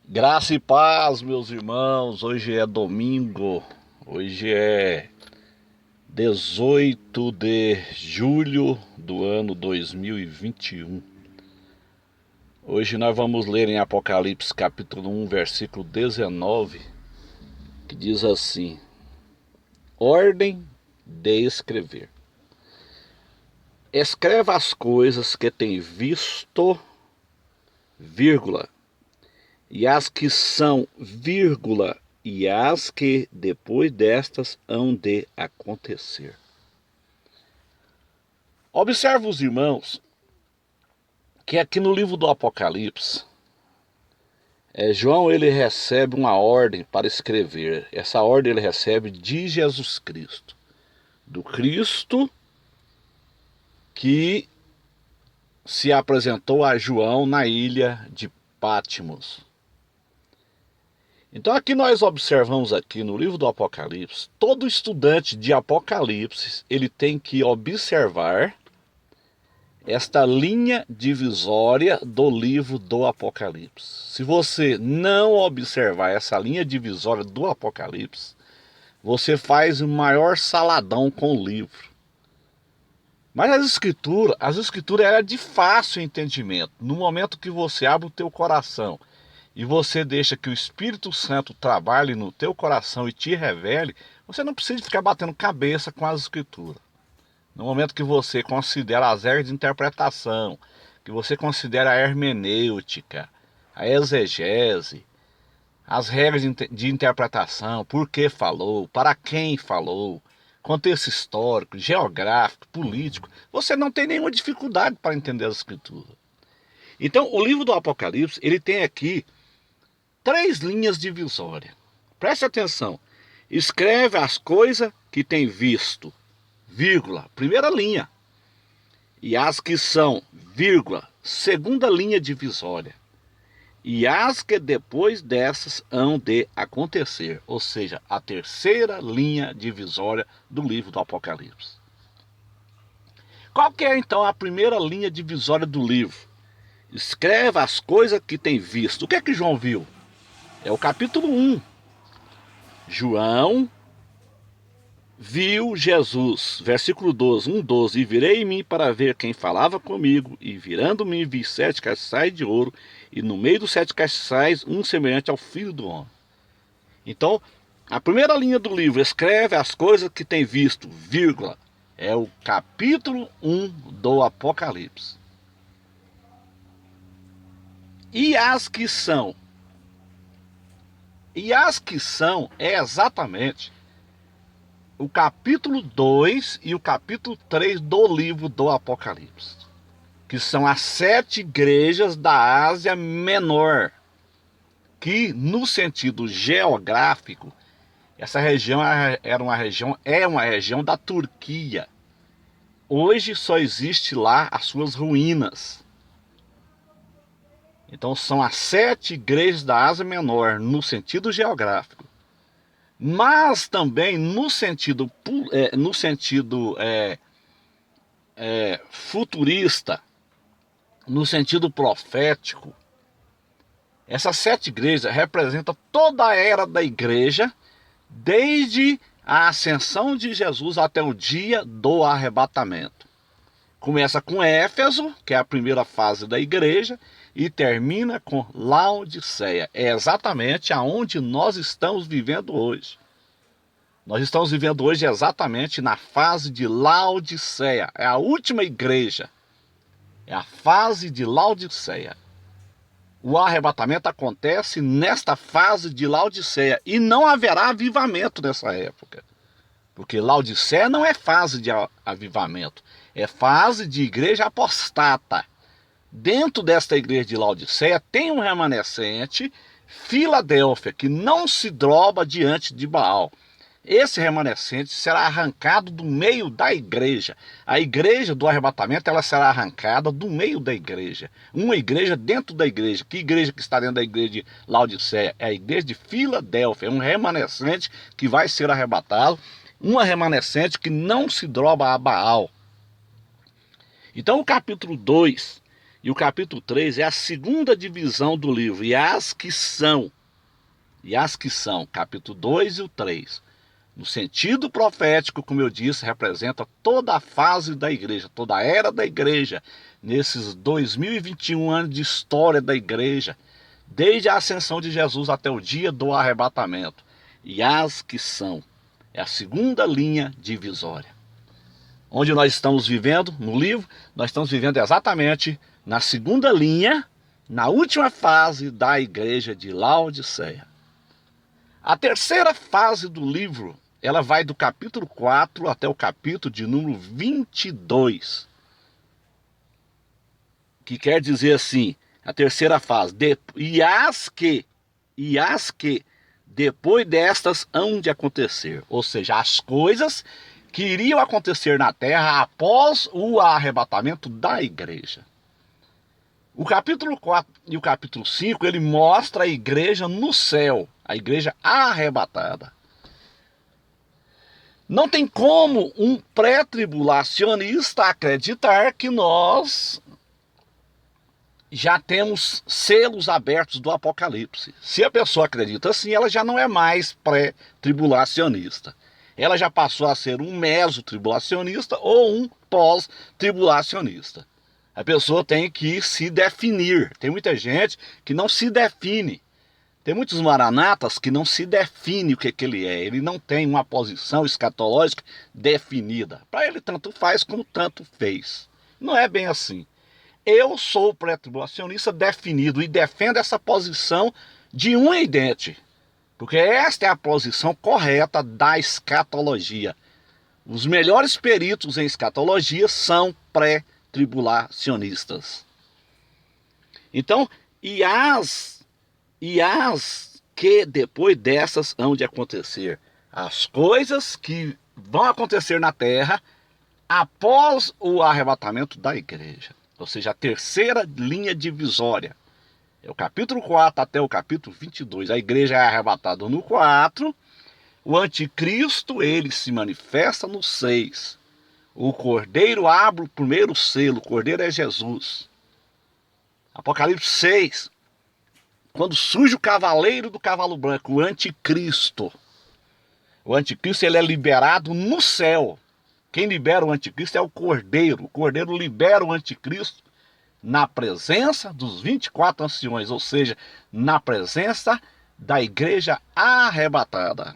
Graça e paz, meus irmãos. Hoje é domingo. Hoje é 18 de julho do ano 2021. Hoje nós vamos ler em Apocalipse capítulo 1, versículo 19, que diz assim: Ordem de escrever. Escreva as coisas que tem visto, vírgula, e as que são, vírgula, e as que depois destas hão de acontecer. Observe os irmãos que aqui no livro do Apocalipse, João ele recebe uma ordem para escrever. Essa ordem ele recebe de Jesus Cristo, do Cristo que se apresentou a João na ilha de Patmos. Então aqui nós observamos aqui no livro do Apocalipse, todo estudante de Apocalipse, ele tem que observar esta linha divisória do livro do Apocalipse. Se você não observar essa linha divisória do Apocalipse, você faz o maior saladão com o livro. Mas as escrituras eram de fácil entendimento. No momento que você abre o teu coração e você deixa que o Espírito Santo trabalhe no teu coração e te revele, você não precisa ficar batendo cabeça com as escrituras. No momento que você considera as regras de interpretação, que você considera a hermenêutica, a exegese, as regras de interpretação, por que falou, para quem falou, contexto histórico, geográfico, político, você não tem nenhuma dificuldade para entender as escrituras. Então, o livro do Apocalipse, ele tem aqui 3 linhas divisórias. Preste atenção. Escreve as coisas que tem visto, vírgula, primeira linha. E as que são, vírgula, segunda linha divisória. E as que depois dessas hão de acontecer. Ou seja, a terceira linha divisória do livro do Apocalipse. Qual que é então a primeira linha divisória do livro? Escreve as coisas que tem visto. O que é que João viu? É o capítulo 1. João viu Jesus, versículo 12, 1:12, e virei em mim para ver quem falava comigo, e virando-me vi 7 castiçais de ouro, e no meio dos 7 castiçais um semelhante ao Filho do Homem. Então, a primeira linha do livro, escreve as coisas que tem visto, vírgula, é o capítulo 1 do Apocalipse. E as que são? E as que são é exatamente o capítulo 2 e o capítulo 3 do livro do Apocalipse, que são as 7 igrejas da Ásia Menor, que no sentido geográfico, essa região é uma região da Turquia. Hoje só existe lá as suas ruínas. Então são as 7 igrejas da Ásia Menor no sentido geográfico, mas também no sentido futurista, no sentido profético. Essas 7 igrejas representam toda a era da igreja, desde a ascensão de Jesus até o dia do arrebatamento. Começa com Éfeso, que é a primeira fase da igreja, e termina com Laodiceia. É exatamente aonde nós estamos vivendo hoje. Nós estamos vivendo hoje exatamente na fase de Laodiceia. É a última igreja. É a fase de Laodiceia. O arrebatamento acontece nesta fase de Laodiceia. E não haverá avivamento nessa época. Porque Laodiceia não é fase de avivamento. É fase de igreja apostata. Dentro desta igreja de Laodiceia tem um remanescente, Filadélfia, que não se dobra diante de Baal. Esse remanescente será arrancado do meio da igreja. A igreja do arrebatamento ela será arrancada do meio da igreja. Uma igreja dentro da igreja. Que igreja que está dentro da igreja de Laodiceia? É a igreja de Filadélfia. É um remanescente que vai ser arrebatado. Uma remanescente que não se dobra a Baal. Então o capítulo 2 E o capítulo 3 é a segunda divisão do livro, e as que são, capítulo 2 e o 3. No sentido profético, como eu disse, representa toda a fase da igreja, toda a era da igreja, nesses 2021 anos de história da igreja, desde a ascensão de Jesus até o dia do arrebatamento. E as que são, é a segunda linha divisória. Onde nós estamos vivendo, no livro, nós estamos vivendo exatamente na segunda linha, na última fase da igreja de Laodiceia. A terceira fase do livro, ela vai do capítulo 4 até o capítulo de número 22. Que quer dizer assim, a terceira fase, e as que, depois destas hão de acontecer. Ou seja, as coisas que iriam acontecer na terra após o arrebatamento da igreja. O capítulo 4 e o capítulo 5, ele mostra a igreja no céu, a igreja arrebatada. Não tem como um pré-tribulacionista acreditar que nós já temos selos abertos do Apocalipse. Se a pessoa acredita assim, ela já não é mais pré-tribulacionista. Ela já passou a ser um meso-tribulacionista ou um pós-tribulacionista. A pessoa tem que se definir. Tem muita gente que não se define. Tem muitos maranatas que não se define o que ele é. Ele não tem uma posição escatológica definida. Para ele tanto faz como tanto fez. Não é bem assim. Eu sou pré-tribulacionista definido e defendo essa posição de unha e dente. Porque esta é a posição correta da escatologia. Os melhores peritos em escatologia são pré-tribulacionistas. Então, e as que depois dessas hão de acontecer? As coisas que vão acontecer na terra após o arrebatamento da igreja. Ou seja, a terceira linha divisória. É o capítulo 4 até o capítulo 22. A igreja é arrebatada no 4. O anticristo, ele se manifesta no 6. O cordeiro abre o primeiro selo. O cordeiro é Jesus. Apocalipse 6. Quando surge o cavaleiro do cavalo branco, o anticristo. O anticristo, ele é liberado no céu. Quem libera o anticristo é o cordeiro. O cordeiro libera o anticristo na presença dos 24 anciões, ou seja, na presença da igreja arrebatada.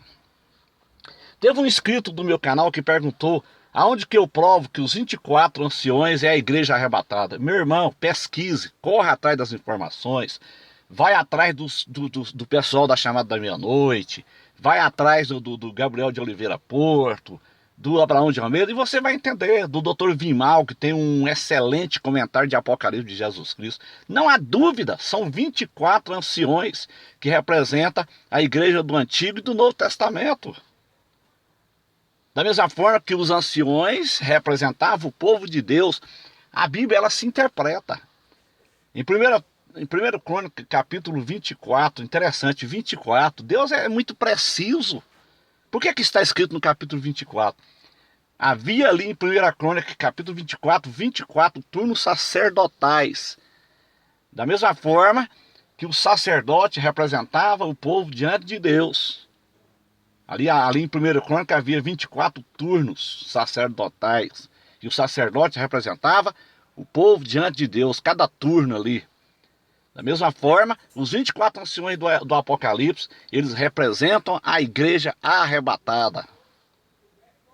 Teve um inscrito do meu canal que perguntou aonde que eu provo que os 24 anciões é a igreja arrebatada. Meu irmão, pesquise, corra atrás das informações, vai atrás do pessoal da chamada da meia-noite, vai atrás do Gabriel de Oliveira Porto, do Abraão de Almeida, e você vai entender, do Dr. Vimal, que tem um excelente comentário de Apocalipse de Jesus Cristo. Não há dúvida, são 24 anciões que representam a igreja do Antigo e do Novo Testamento. Da mesma forma que os anciões representavam o povo de Deus, a Bíblia ela se interpreta. Em 1 Crônica, capítulo 24, interessante, 24, Deus é muito preciso. Por que está escrito no capítulo 24? Havia ali em 1 Crônica, capítulo 24 turnos sacerdotais. Da mesma forma que o sacerdote representava o povo diante de Deus. Ali em 1 Crônica havia 24 turnos sacerdotais. E o sacerdote representava o povo diante de Deus, cada turno ali. Da mesma forma, os 24 anciões do Apocalipse, eles representam a igreja arrebatada.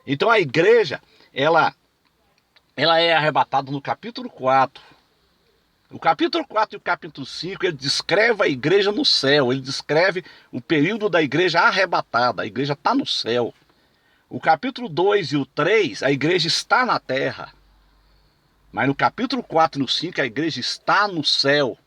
Então a igreja, ela é arrebatada no capítulo 4. O capítulo 4 e o capítulo 5, ele descreve a igreja no céu, ele descreve o período da igreja arrebatada, a igreja está no céu. O capítulo 2 e o 3, a igreja está na terra. Mas no capítulo 4 e no 5, a igreja está no céu.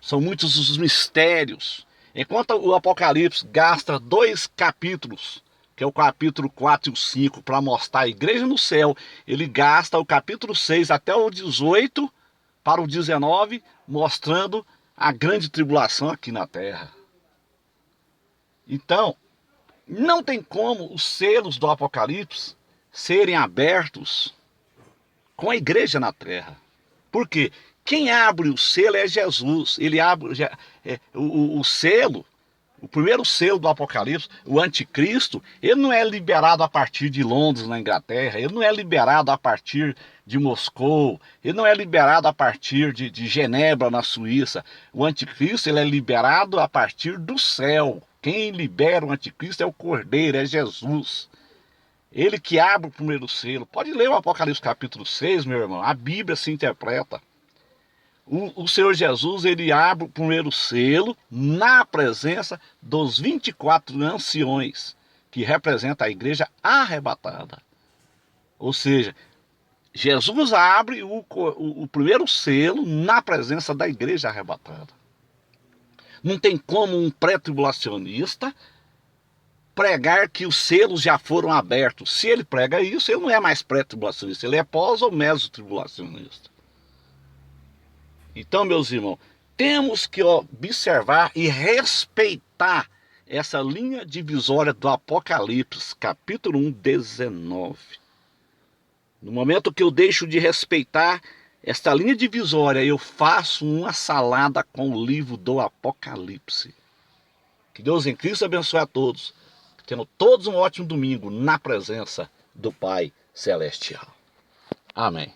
São muitos os mistérios. Enquanto o Apocalipse gasta 2 capítulos, que é o capítulo 4 e o 5, para mostrar a igreja no céu, ele gasta o capítulo 6 até o 18 para o 19, mostrando a grande tribulação aqui na terra. Então, não tem como os selos do Apocalipse serem abertos com a igreja na terra. Por quê? Quem abre o selo é Jesus. Ele abre o selo. O primeiro selo do Apocalipse, o anticristo, ele não é liberado a partir de Londres, na Inglaterra, ele não é liberado a partir de Moscou, ele não é liberado a partir de Genebra, na Suíça. O anticristo, ele é liberado a partir do céu. Quem libera o anticristo é o Cordeiro, é Jesus. Ele que abre o primeiro selo. Pode ler o Apocalipse capítulo 6, meu irmão, a Bíblia se interpreta. O Senhor Jesus, ele abre o primeiro selo na presença dos 24 anciões, que representa a igreja arrebatada. Ou seja, Jesus abre o primeiro selo na presença da igreja arrebatada. Não tem como um pré-tribulacionista pregar que os selos já foram abertos. Se ele prega isso, ele não é mais pré-tribulacionista, ele é pós ou meso-tribulacionista. Então, meus irmãos, temos que observar e respeitar essa linha divisória do Apocalipse, capítulo 1, 19. No momento que eu deixo de respeitar esta linha divisória, eu faço uma salada com o livro do Apocalipse. Que Deus em Cristo abençoe a todos. Tendo todos um ótimo domingo na presença do Pai Celestial. Amém.